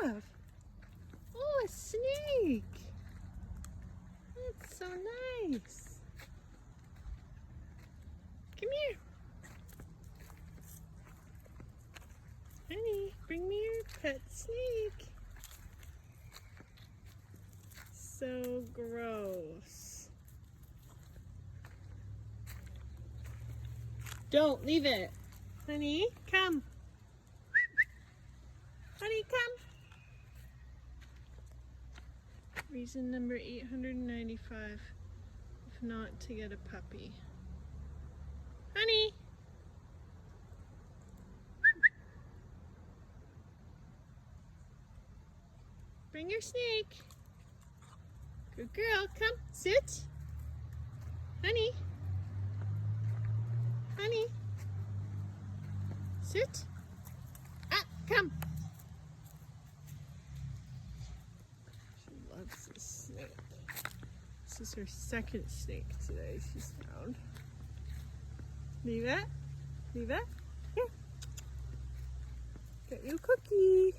have? Oh, a snake. That's so nice. Come here. Honey, bring me your pet snake. So gross. Don't leave it. Honey, come. Honey, come. Reason number 895, if not to get a puppy. Honey. Bring your snake. Good girl, come, sit. Honey. Honey. Sit. Ah, come. She loves this snake. This is her second snake today she's found. Leave it. Leave it. Here. Get you a cookie.